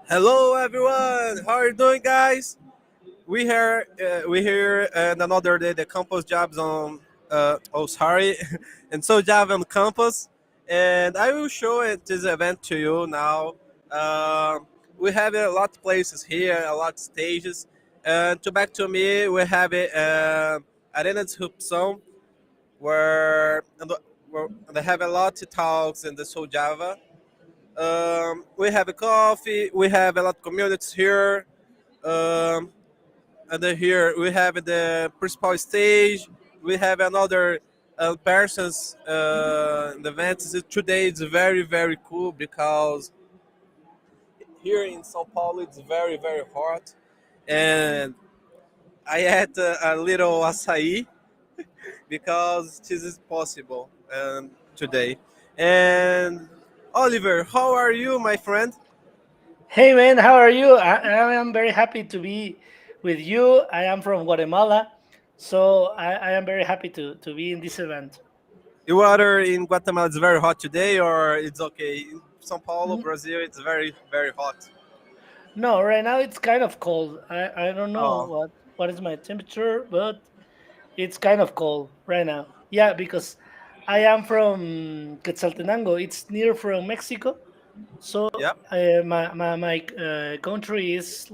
Hello, everyone. How are you doing, guys? We here and another day the campus jobs on. Sorry, and SouJava on campus, and I will show it this event to you now. We have a lot of places here, a lot of stages. And to back to me, we have it Arena's Hoop Zone, where they have a lot of talks in the SouJava. We have a coffee. We have a lot of communities here. Um, and then here we have the principal stage. We have another persons in the events. Today it's very cool because here in São Paulo it's very hot, and I had a little açaí because this is possible today. And Oliver, how are you, my friend? Hey man, how are you? I am very happy to be with you. I am from Guatemala, so I am very happy to be in this event. The weather in Guatemala is very hot today, or it's okay. In São Paulo, N- Brazil, it's very hot. No, right now it's kind of cold. I don't know Oh, what is my temperature, but it's kind of cold right now. Yeah, because I am from Quetzaltenango. It's near from Mexico, so yeah. my country is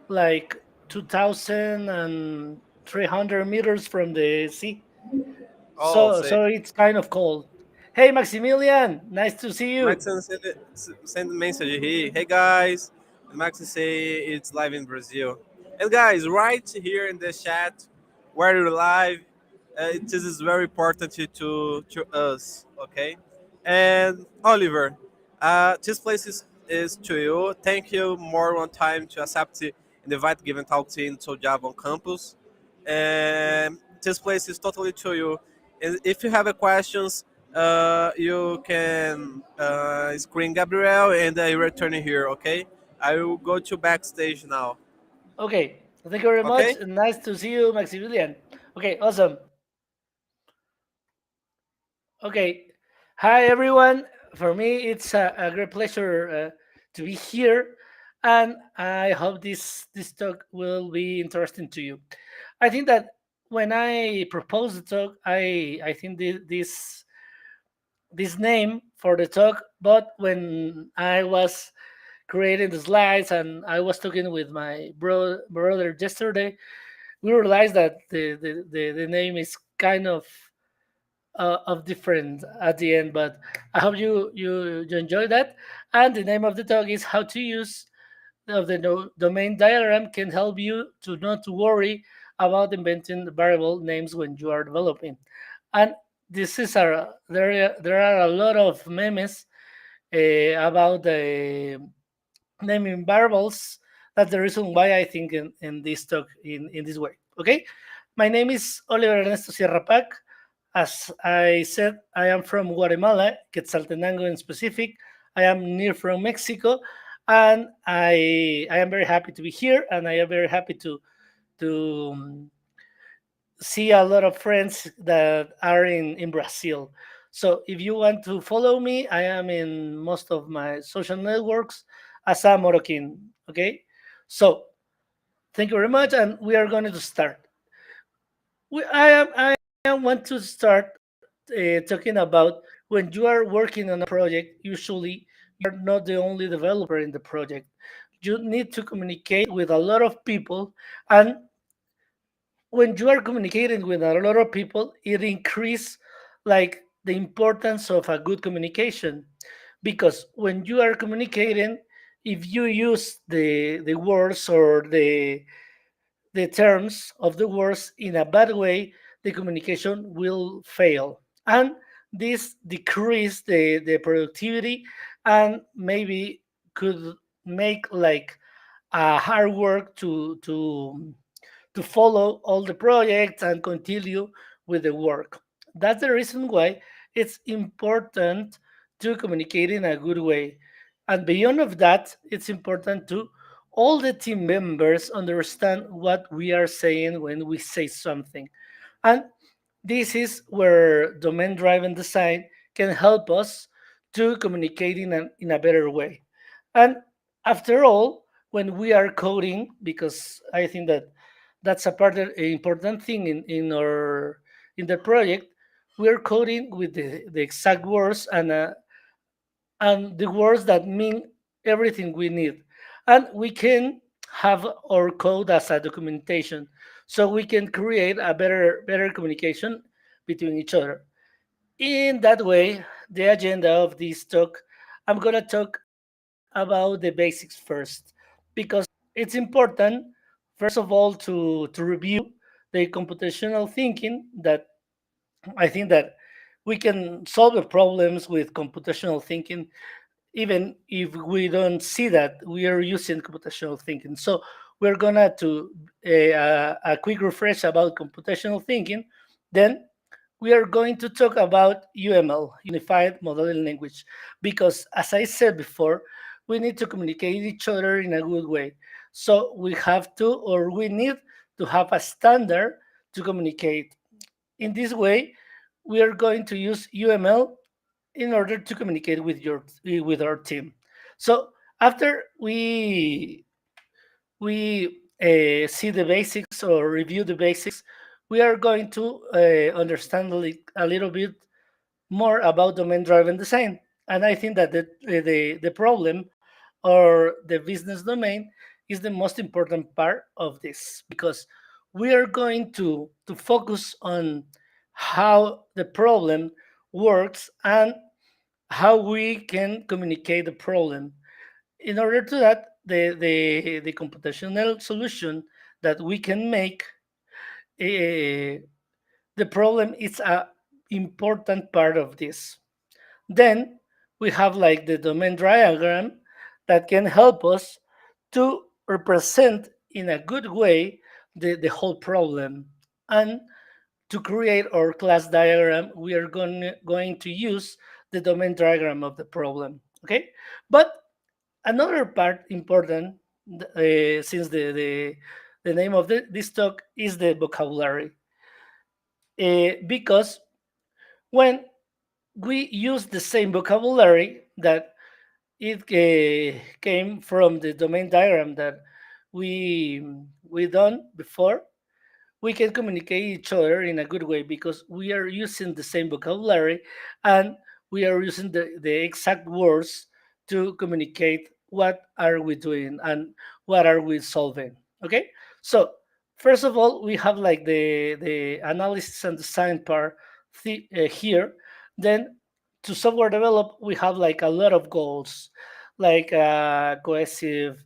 like 2,300 meters from the sea. Oh, So say so it's kind of cold. Hey Maximilian, nice to see you. Maxon send a message. Hey guys, and Maxon say it's live in Brazil. And guys, right here in the chat, where you're live, this is very important to us. Okay, and Oliver, this place is to you. Thank you more one time to accept the invite given talk to in SouJava on campus. And this place is totally to you. And if you have a questions, you can screen Gabriel and I return here. Okay, I will go to backstage now. Okay, thank you very much. Okay. Nice to see you, Maximilian. Okay, awesome. Okay, hi everyone. For me, it's a great pleasure to be here, and I hope this talk will be interesting to you. I think that when I proposed the talk, I think this name for the talk, but when I was creating the slides and I was talking with my brother yesterday, we realized that the name is kind of different at the end. But I hope you enjoy that. And the name of the talk is how to use of the domain diagram can help you to not to worry about inventing the variable names when you are developing. And this is a there are a lot of memes about the naming variables. That's the reason why I think in this talk in this way. Okay, my name is Oliver Ernesto Sierra Pac. As I said, I am from Guatemala, Quetzaltenango in specific. I am near from Mexico, and I am very happy to be here, and I am very happy to see a lot of friends that are in Brazil. So if you want to follow me, I am in most of my social networks as a Moroccan. Okay, so thank you very much, and we are going to start. I want to start talking about when you are working on a project. Usually, you're not the only developer in the project. You need to communicate with a lot of people, and when you are communicating with a lot of people, it increases like the importance of a good communication, because when you are communicating, if you use the words or the terms of the words in a bad way, the communication will fail, and this decrease the productivity, and maybe could make like a hard work to follow all the projects and continue with the work. That's the reason why it's important to communicate in a good way. And beyond of that, it's important to all the team members understand what we are saying when we say something. And this is where domain driven design can help us to communicate in a better way. And After all, when we are coding, because I think that that's a part of an important thing in the project, we are coding with the exact words and the words that mean everything we need. And we can have our code as a documentation, so we can create a better communication between each other. In that way, the agenda of this talk, I'm gonna talk about the basics first, because it's important, first of all, to review the computational thinking that I think that we can solve the problems with computational thinking even if we don't see that we are using computational thinking. So we're gonna to a quick refresh about computational thinking. Then we are going to talk about UML, Unified Modeling Language, because as I said before, we need to communicate each other in a good way. So we have to, or we need to have a standard to communicate. In this way, we are going to use UML in order to communicate with our team. So after we see the basics or review the basics, we are going to understand a little bit more about domain-driven design. And I think that the problem or the business domain is the most important part of this, because we are going to focus on how the problem works and how we can communicate the problem. In order to that, the computational solution that we can make, uh, the problem is a important part of this. Then we have like the domain diagram that can help us to represent in a good way the whole problem. And to create our class diagram, we are going to use the domain diagram of the problem. Okay, but another part important, since the name of this talk is the vocabulary, because when we use the same vocabulary that it came from the domain diagram that we we done before, we can communicate each other in a good way, because we are using the same vocabulary and we are using the exact words to communicate what are we doing and what are we solving. Okay, so first of all, we have like the analysis and design part here. Then to software develop, we have like a lot of goals, like cohesive,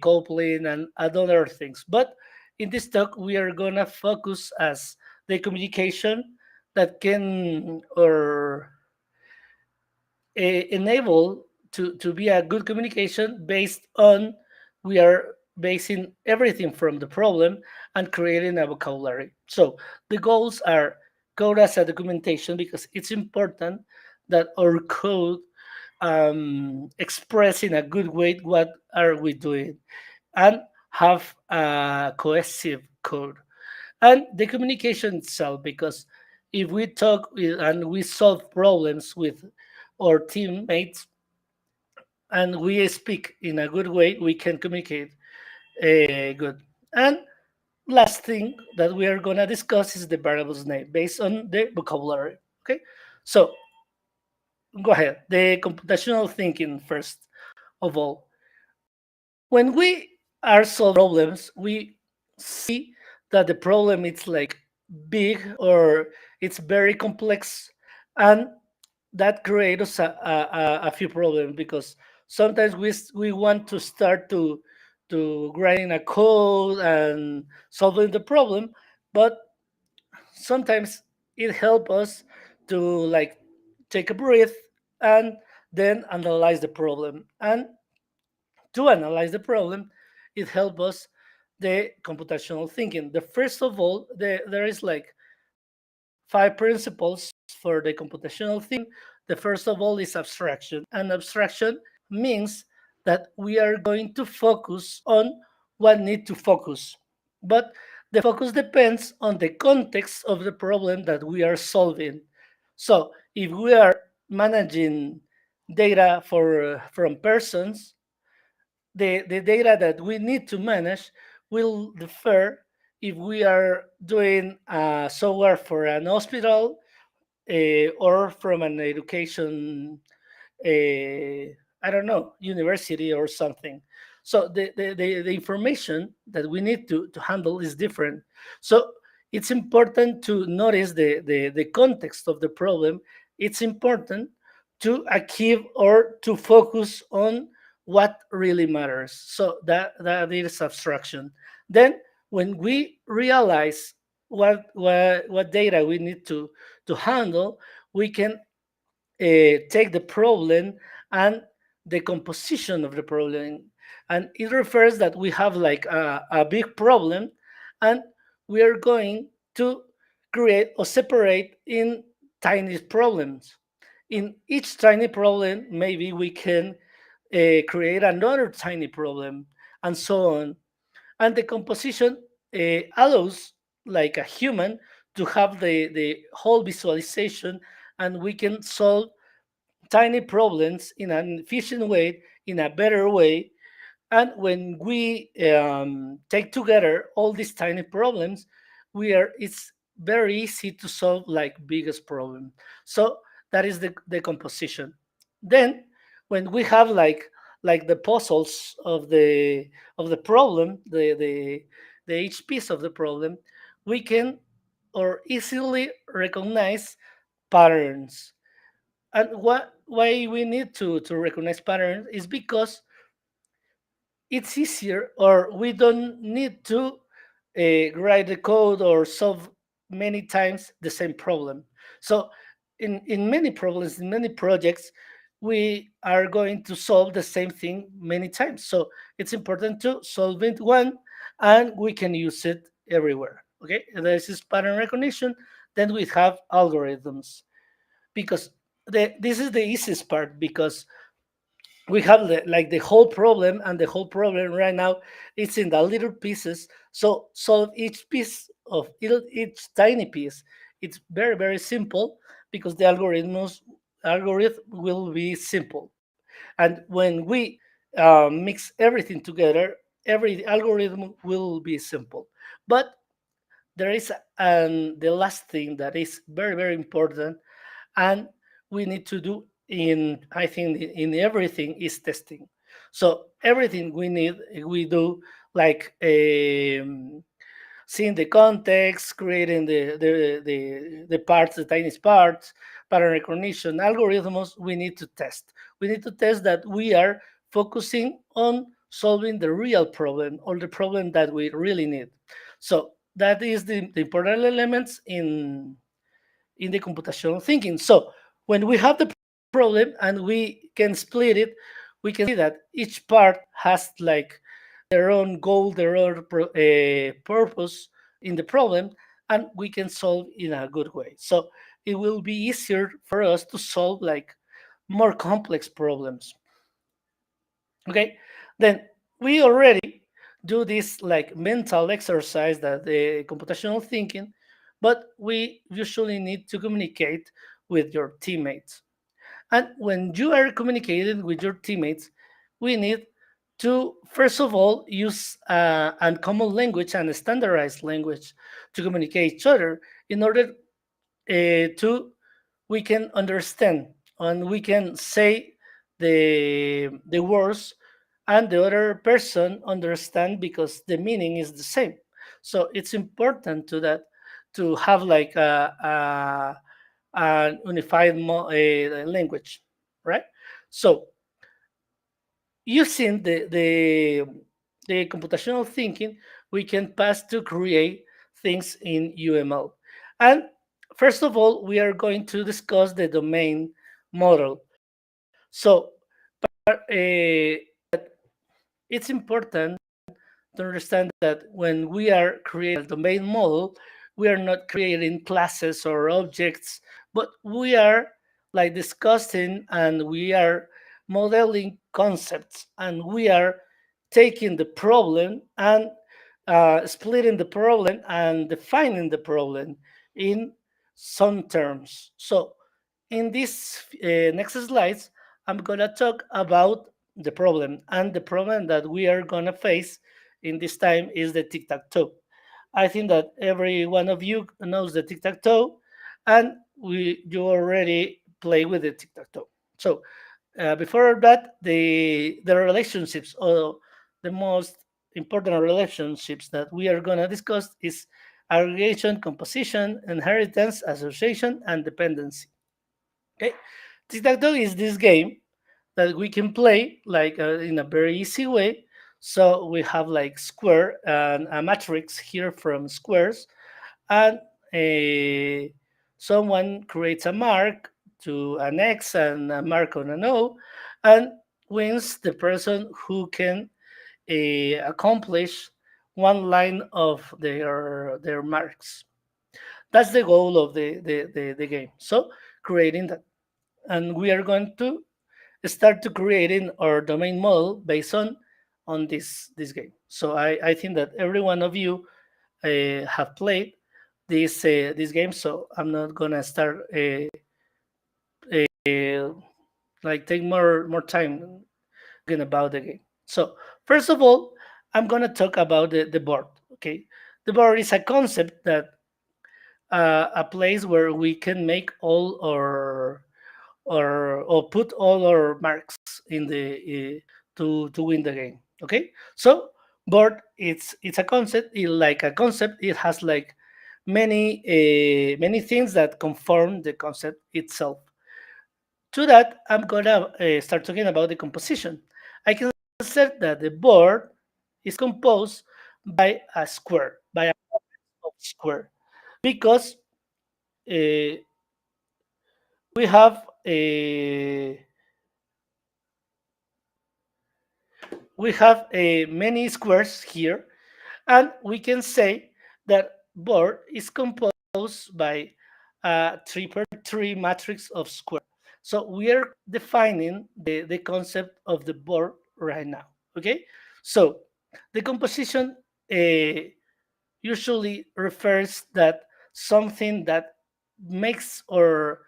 coupling, and other things. But in this talk, we are gonna focus as the communication that can or enable to be a good communication based on we are basing everything from the problem and creating a vocabulary. So the goals are code as a documentation, because it's important that our code express in a good way what are we doing, and have a cohesive code, and the communication itself, because if we talk and we solve problems with our teammates and we speak in a good way, we can communicate good. And last thing that we are going to discuss is the variables name based on the vocabulary. Okay, so go ahead. The computational thinking first of all. When we are solving problems, we see that the problem is like big or it's very complex, and that creates a few problems, because sometimes we want to start to writing a code and solving the problem, but sometimes it helps us to like take a breath and then analyze the problem. And to analyze the problem, it helps us the computational thinking. The first of all, there is like 5 principles for the computational thinking. The first of all is abstraction, and abstraction means that we are going to focus on what need to focus, but the focus depends on the context of the problem that we are solving. So if we are managing data for from persons, the data that we need to manage will differ if we are doing software for an hospital or from an education, I don't know, university or something. So the information that we need to handle is different. So it's important to notice the context of the problem. It's important to achieve or to focus on what really matters. So that is abstraction. Then when we realize what data we need to handle, we can take the problem and the composition of the problem. And it refers that we have like a big problem, and we are going to create or separate in tiny problems. In each tiny problem, maybe we can create another tiny problem, and so on. And the composition allows like a human to have the whole visualization, and we can solve tiny problems in an efficient way, in a better way. And when we take together all these tiny problems, we are it's very easy to solve like biggest problem. So that is the composition. Then when we have like the puzzles of the problem, the each piece of the problem, we can or easily recognize patterns. And why we need to recognize patterns is because it's easier, or we don't need to write the code or solve many times the same problem. So in many problems, in many projects, we are going to solve the same thing many times. So it's important to solve it one, and we can use it everywhere. Okay, and this is pattern recognition. Then we have algorithms, because this is the easiest part, because we have like the whole problem, and the whole problem right now it's in the little pieces. So solve each piece of each tiny piece. It's very simple, because the algorithm will be simple. And when we mix everything together, every algorithm will be simple. But there is the last thing that is very important, and we need to do in, I think, in everything, is testing. So everything we do, like seeing the context, creating the parts, the tiniest parts, pattern recognition, algorithms, we need to test. We need to test that we are focusing on solving the real problem, or the problem that we really need. So that is the important elements in the computational thinking. So when we have the problem and we can split it, we can see that each part has like their own goal, their own purpose in the problem, and we can solve in a good way. So it will be easier for us to solve like more complex problems. Okay, then we already do this like mental exercise, that the computational thinking, but we usually need to communicate with your teammates. And when you are communicating with your teammates, we need to first of all use a common language and a standardized language to communicate each other, in order to we can understand, and we can say the words, and the other person understand, because the meaning is the same. So it's important to that, to have like a unified language, right? So using the computational thinking, we can pass to create things in UML. And first of all, we are going to discuss the domain model. So it's important to understand that when we are creating a domain model, we are not creating classes or objects, but we are like discussing, and we are modeling concepts, and we are taking the problem and splitting the problem and defining the problem in some terms. So in this next slides, I'm going to talk about the problem. And the problem that we are going to face in this time is the tic tac toe. I think that every one of you knows the tic tac toe, and you already play with the tic tac toe. So before that, the relationships, or the most important relationships that we are going to discuss, is aggregation, composition, inheritance, association, and dependency. Okay, tic tac toe is this game that we can play like in a very easy way. So we have like square and a matrix here from squares, and a, someone creates a mark to an X and a mark on an O, and wins the person who can accomplish one line of their marks. That's the goal of the game. So creating that, and we are going to start to creating our domain model based on this game. So I think that every one of you have played this game. So I'm not gonna start uh, like take more time talking about the game. So first of all, I'm gonna talk about the board. Okay, the board is a concept that a place where we can make all our or put all our marks in the to win the game. Okay, so board it's a concept. Like a concept, it has like many things that conform the concept itself. To that, I'm gonna start talking about the composition. I can say that the board is composed by a square, by a square, because uh, we have a many squares here, and we can say that board is composed by a 3 by 3 matrix of square. So we are defining the concept of the board right now. Okay, so the composition usually refers that something that makes or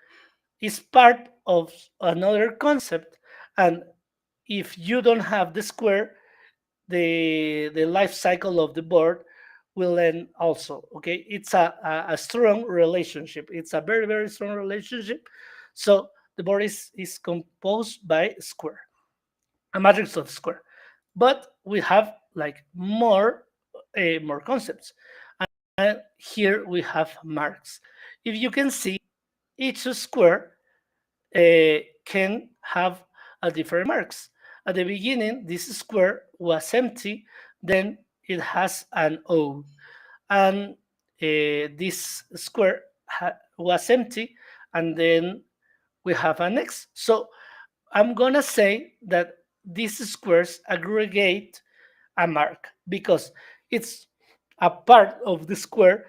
is part of another concept, and if you don't have the square, the life cycle of the board will end also. Okay, it's a strong relationship. It's a very strong relationship. So the board is composed by square, a matrix of square, but we have like more concepts, and here we have marks. If you can see, each square can have a different marks. At the beginning, this square was empty, then it has an O, and this square was empty, and then we have an X. So I'm gonna say that these squares aggregate a mark because it's a part of the square,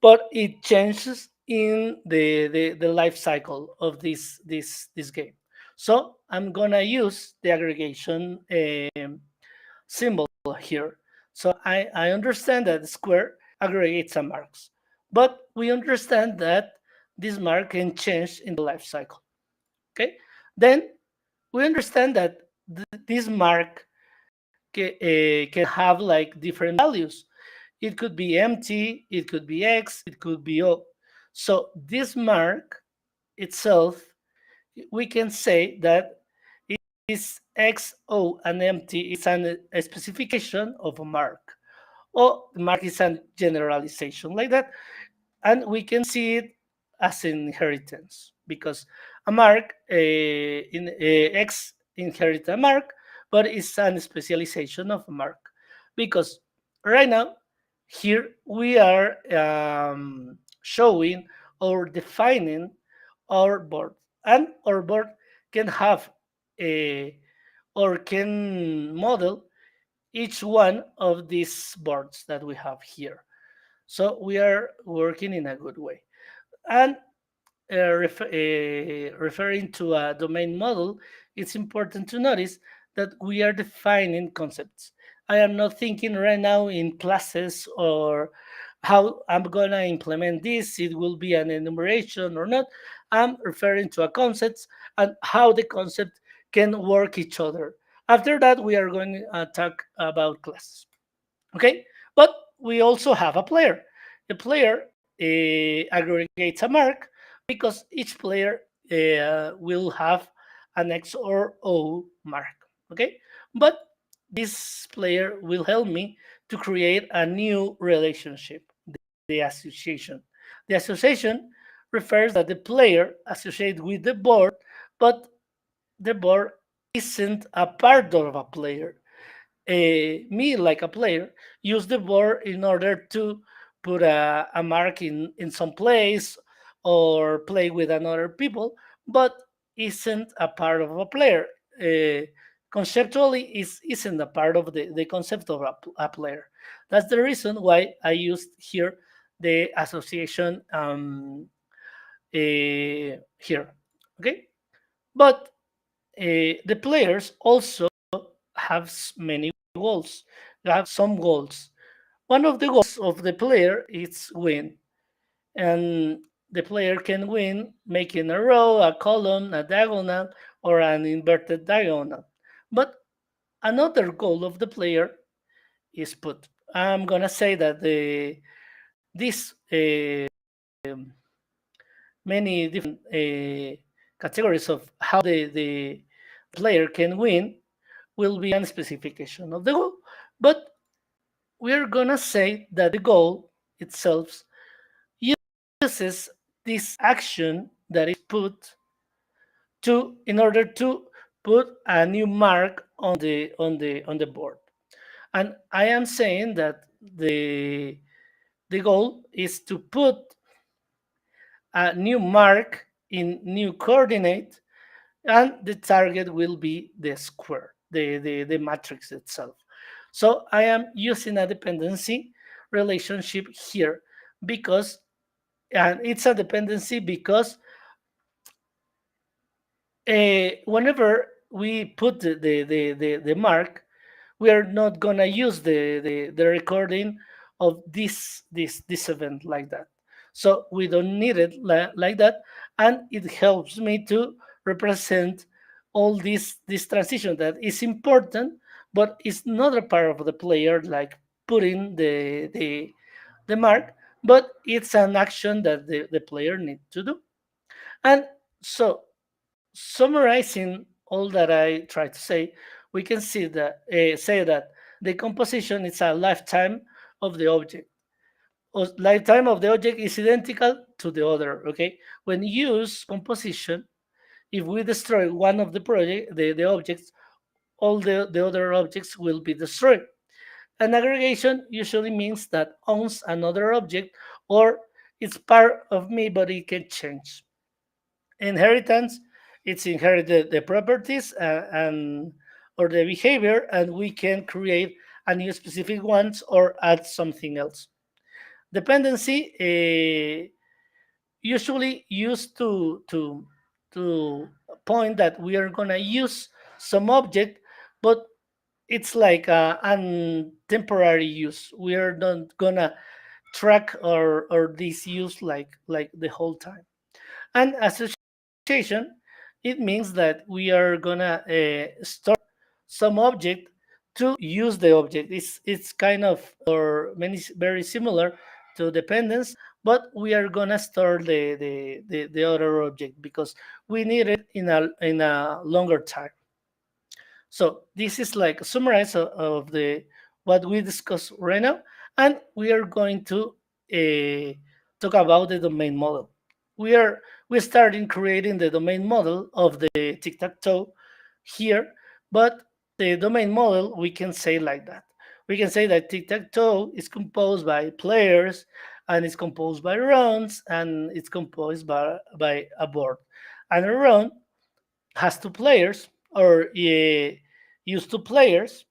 but it changes in the life cycle of this game. So I'm gonna use the aggregation symbol here. So I understand that the square aggregates some marks, but we understand that this mark can change in the life cycle. Okay, then we understand that this mark can have like different values. It could be empty, it could be X, it could be O. So this mark itself, we can say that it is X, O, and empty is a specification of a mark. Or the mark is a generalization like that. And we can see it as inheritance because a mark in X inherit a mark, but it's an specialization of a mark because right now here we are showing or defining our board, and our board can have a or can model each one of these boards that we have here. So we are working in a good way. And referring to a domain model, it's important to notice that we are defining concepts. I am not thinking right now in classes or how I'm going to implement this. It will be an enumeration or not. I'm referring to a concept and how the concept can work each other. After that, we are going to talk about classes. Okay, but we also have a player. The player aggregates a mark because each player will have an X or O mark. Okay, but this player will help me to create a new relationship, the association. The association refers that the player associates with the board, but the board isn't a part of a player. Me, like a player, use the board in order to put a mark in some place or play with another people, but isn't a part of a player. Uh, Conceptually, isn't a part of the concept of a player. That's the reason why I used here the association here. Okay, but the players also have many goals. They have some goals. One of the goals of the player is win, and the player can win making a row, a column, a diagonal, or an inverted diagonal. But another goal of the player is put. I'm gonna say that these many different categories of how the player can win will be a specification of the goal. But we're gonna say that the goal itself uses this action that is put to in order to put a new mark on the board. And I am saying that the goal is to put a new mark in new coordinate, and the target will be the square, the matrix itself. So I am using a dependency relationship here because, and it's a dependency because whenever we put the mark, we are not gonna use the recording of this event like that. So we don't need it like that, and it helps me to represent all this transition that is important, but it's not a part of the player like putting the mark, but it's an action that the player needs to do. And so summarizing all that I try to say, we can say that the composition is a lifetime of the object. Lifetime of the object is identical to the other. Okay, when you use composition, if we destroy one of the objects, all the other objects will be destroyed. An aggregation usually means that owns another object or it's part of me, but it can change. Inheritance, it's inherited the properties and or the behavior, and we can create a new specific ones or add something else. Dependency usually used to point that we are gonna use some object, but it's like an temporary use. We are not gonna track or this use like the whole time. And association, it means that we are gonna store some object to use the object. It's kind of or many very similar to dependence, but we are gonna store the other object because we need it in a longer time. So this is like a summarize of the what we discussed right now, and we are going to uh, talk about the domain model. We are we starting creating the domain model of the tic tac toe here, but the domain model we can say like that. We can say that tic tac toe is composed by players, and it's composed by rounds, and it's composed by a board. And a round has two players or use two players,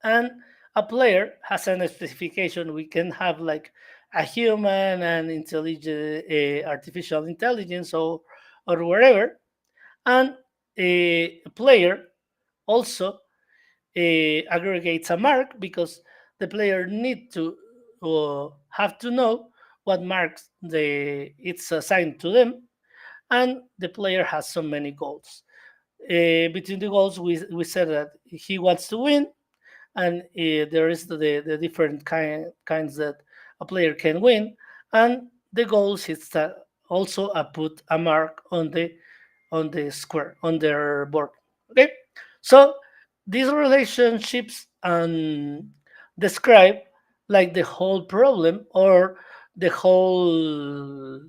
and a player has an specification. We can have like a human and intelligent artificial intelligence or whatever, and a player also aggregates a mark because the player need to have to know what marks it's assigned to them, and the player has so many goals. Between the goals, we said that he wants to win, and there is the different kinds that a player can win, and the goals is that also put a mark on the square on their board. Okay, so these relationships describe like the whole problem or the whole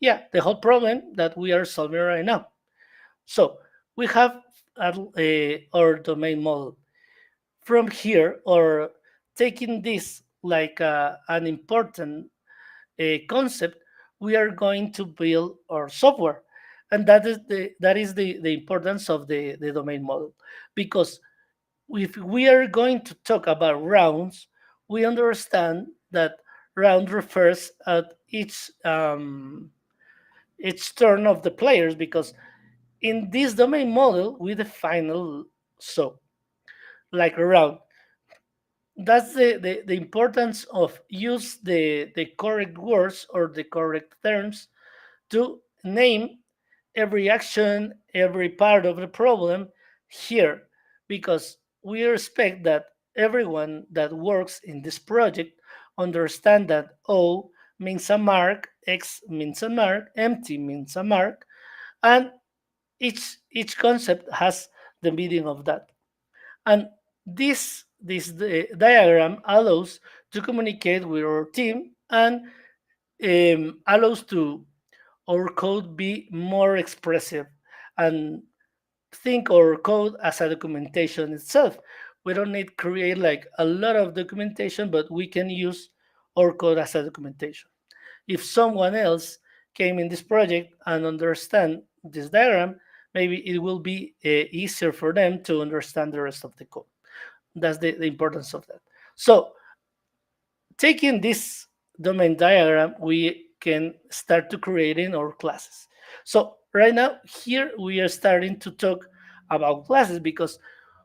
the whole problem that we are solving right now. So we have our domain model from here, or taking this like an important concept, we are going to build our software, and that is the importance of the domain model, because if we are going to talk about rounds, we understand that round refers at each turn of the players, because in this domain model we define so like a round. That's the importance of use the correct words or the correct terms to name every action, every part of the problem here, because we expect that everyone that works in this project understand that O means a mark, X means a mark, empty means a mark, and each concept has the meaning of that. And this diagram allows to communicate with our team, and allows to our code be more expressive, and think our code as a documentation itself. We don't need to create like a lot of documentation, but we can use our code as a documentation. If someone else came in this project and understand this diagram, maybe it will be easier for them to understand the rest of the code. That's the importance of that. So taking this domain diagram, we can start to creating our classes. So right now here we are starting to talk about classes, because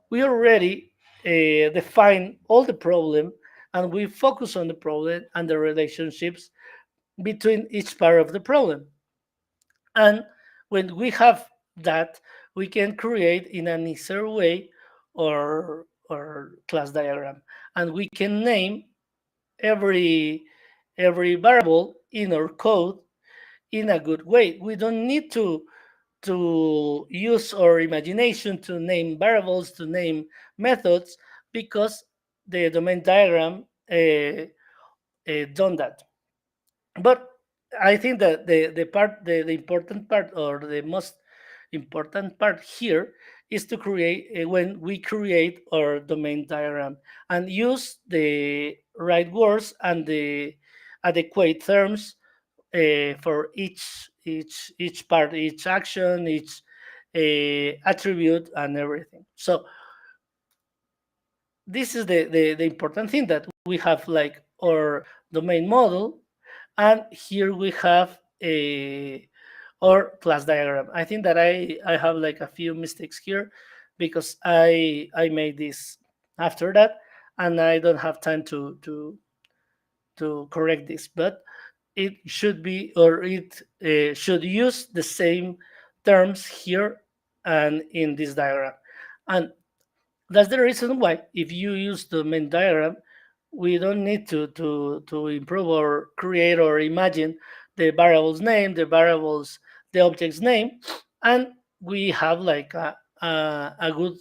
we already define all the problem, and we focus on the problem and the relationships between each part of the problem. And when we have that, we can create in an easier way or class diagram, and we can name every every variable in our code in a good way. We don't need to use our imagination to name variables, to name methods, because the domain diagram done that. But I think that the important part, or the most important part here, is to create when we create our domain diagram and use the right words and the adequate terms for each part, each action, each attribute, and everything. So this is the important thing, that we have like our domain model, and here we have a or class diagram. I think that I have like a few mistakes here, because I made this after that, and I don't have time to correct this, but it should be, or it should use the same terms here and in this diagram. And that's the reason why, if you use the main diagram, we don't need to improve or create or imagine the variable's name, the object's name, and we have like a good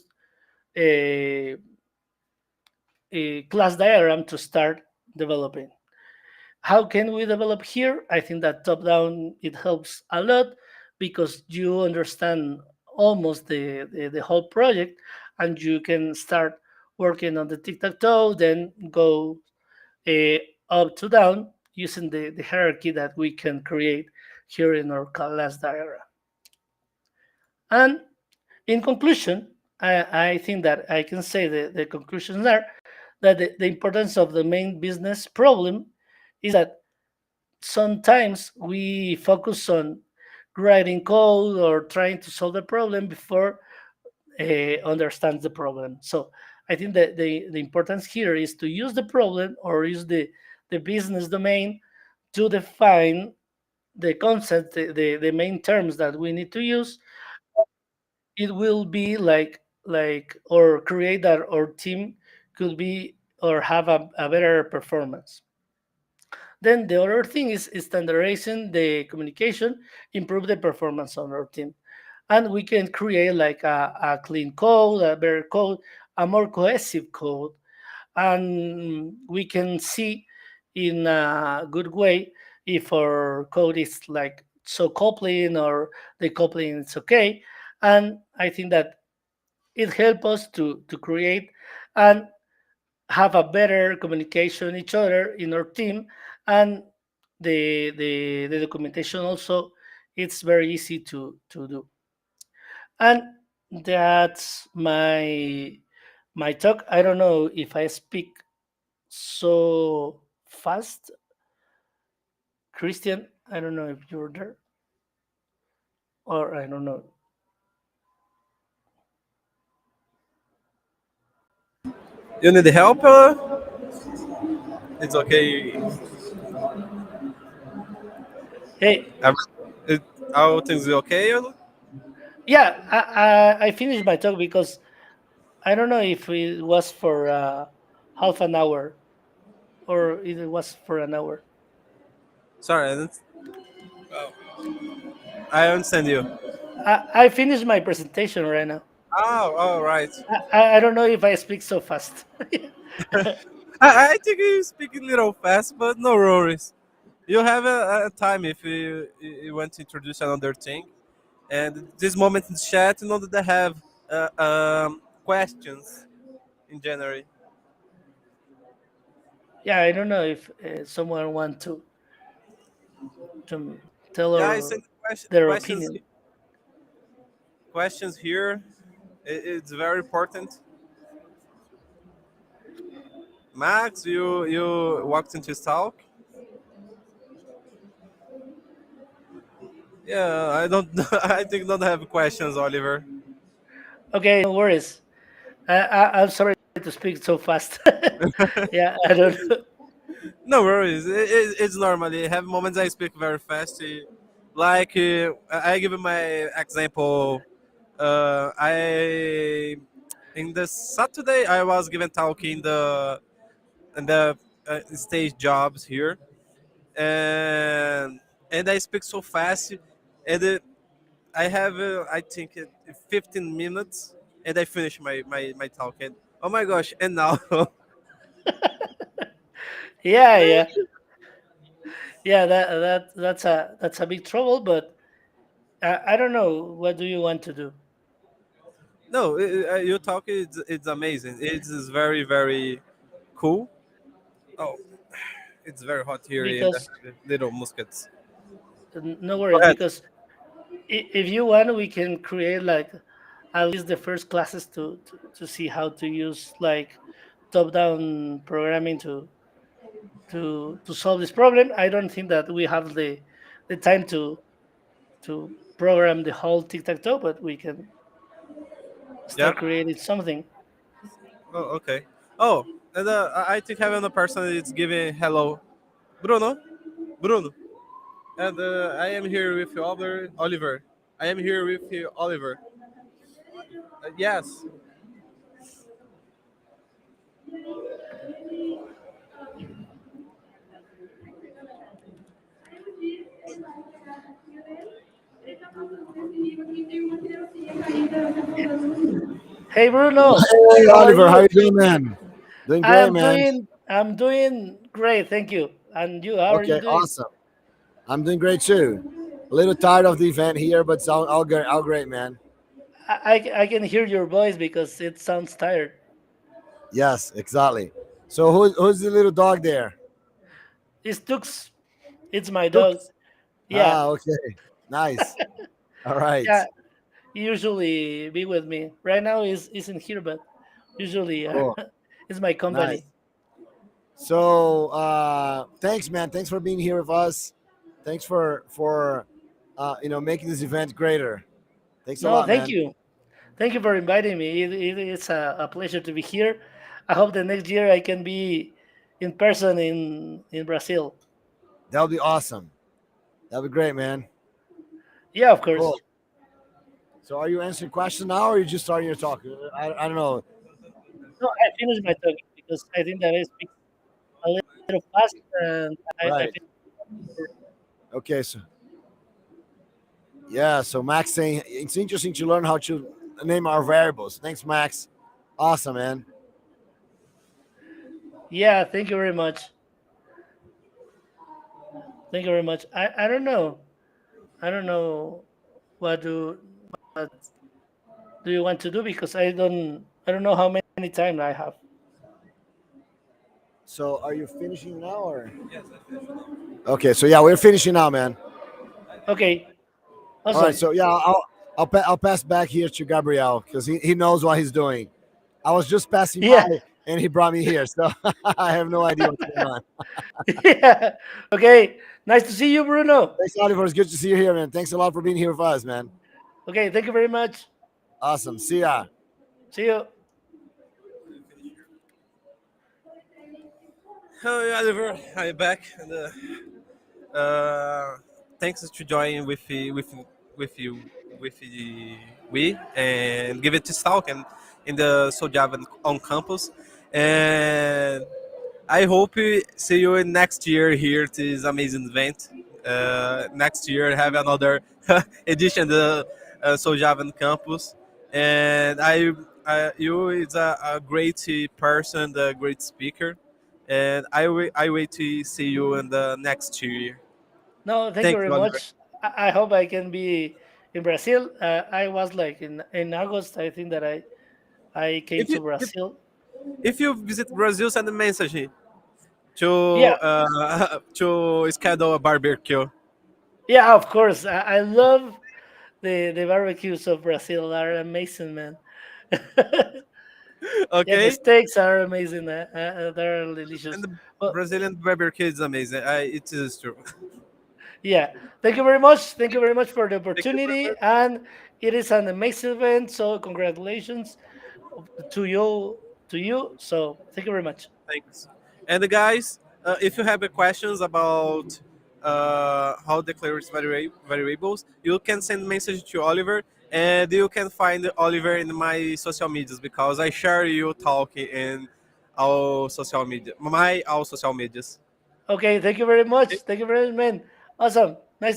uh, class diagram to start developing. How can we develop here? I think that top down it helps a lot, because you understand almost the whole project, and you can start working on the tic-tac-toe, then go uh, up to down using the hierarchy that we can create here in our class diagram. And in conclusion, I think that I can say the conclusions are that the importance of the main business problem is that sometimes we focus on writing code or trying to solve the problem before understands the problem. So I think that the importance here is to use the problem, or use the business domain to define the concept, the main terms that we need to use, it will be like or create that our team could be or have a better performance. Then the other thing is standardizing the communication, improve the performance on our team, and we can create like a clean code, a better code, a more cohesive code, and we can see in a good way if our code is like so coupling or the coupling is okay. And I think that it helps us to create and have a better communication each other in our team, and the documentation also it's very easy to do. And that's my talk. I don't know if I speak so fast, Christian. I don't know if you're there, or I don't know. You need help? It's okay. Hey, Every- It, all things okay? yeah, I finished my talk because I don't know if it was for half an hour or it was for an hour. Sorry, I understand you. I finished my presentation right now. Oh, all right. I don't know if I speak so fast. I think you speak a little fast, but no worries. You have a time if you want to introduce another thing. And this moment in chat, you know that they have questions in January. Yeah, I don't know if someone want to tell Yeah, I her send their questions opinion. questions here. It's very important. Max, you walked into his talk. Yeah, I don't. I think don't have questions, Oliver. Okay, no worries. I'm sorry to speak so fast. Yeah, I don't know. No worries. It's normally have moments I speak very fast. Like I give you my example. I in the Saturday I was given talk in the stage jobs here, and I speak so fast, and I have I think 15 minutes, and I finish my talk. And oh my gosh! And now Yeah, yeah, yeah. That's a big trouble, but I don't know. What do you want to do? no, your talk is it's amazing. It is very very cool. Oh, it's very hot here in the Because little muskets. no Go worries. ahead. Because if you want, we can create like at least the first classes to see how to use like top down programming to solve this problem. I don't think that we have the time to program the whole tic tac toe, but we can Yeah. start creating something. Oh, okay. Oh, and I think having a person is giving hello, Bruno. Bruno. And I am here with you, Oliver. I am here with you, Oliver. Yes. Hey Bruno, Hey how are Oliver, how you? you doing, man? Doing great, man. I'm doing great, thank you. And you, how are you Okay, doing? awesome. I'm doing great too. A little tired of the event here, but it's all great, man. I can hear your voice because it sounds tired. Yes, exactly. So who's the little dog there? It's Tux. It's my dog. Tooks. Yeah, Ah, okay. Nice. All right. yeah. He usually be with me. Right now is isn't here, but usually Cool. it's my Nice. company. So thanks, man. Thanks for being here with us. Thanks for making this event greater. Thanks a No, lot, thank man. you. Thank you for inviting me. It's a pleasure to be here. I hope the next year I can be in person in Brazil. That'll be awesome. That'll be great, man. Yeah, of Cool. course. So are you answering questions now, or are you just starting your talk? I don't know. No, I finished my talk because I think that I speak a little fast, and I Right. think Okay. So yeah. So Max saying it's interesting to learn how to name our variables. Thanks, Max. Awesome, man. yeah. Thank you very much. Thank you very much. I don't know. I don't know what do you want to do because I don't know how many time I have. So are you finishing now, or? Okay. So yeah, we're finishing now, man. Okay, All right. awesome. So yeah, I'll pass back here to Gabriel because he knows what he's doing. I was just passing Yeah, by and he brought me here, so I have no idea what's going on. yeah. Okay, nice to see you, Bruno. Thanks, Oliver. It's good to see you here, man. Thanks a lot for being here with us, man. Okay, thank you very much. Awesome. See ya. See you. Hi, Oliver. Hi, back. And, thanks to join with you with the we and give it to Stalk and in the SouJava on campus. And I hope we see you in next year here to this amazing event. Next year have another edition of the SouJava campus. And you is a great person, a great speaker, and I wait to see you in the next year. No, thank you Thank very you, Oliver. much. I hope I can be in Brazil. I was like in August. I think that I came If you to Brazil. if you visit Brazil, send a message to Yeah, to schedule a barbecue. yeah. Of course, I love the barbecues of Brazil. Are amazing, man. Yeah, the Okay, steaks are amazing. They're delicious. and the Well, Brazilian barbecue is amazing. It is true. yeah. Thank you very much. Thank you very much for the Thank you, opportunity, brother. and it is an amazing event. So congratulations to you, to you. So thank you very much. Thanks. And guys, if you have questions about how declare its variables, you can send message to Oliver, and you can find Oliver in my social medias because I share you talk in our social media, my all social medias. Okay. Thank you very much. Thank you very much, man. Awesome.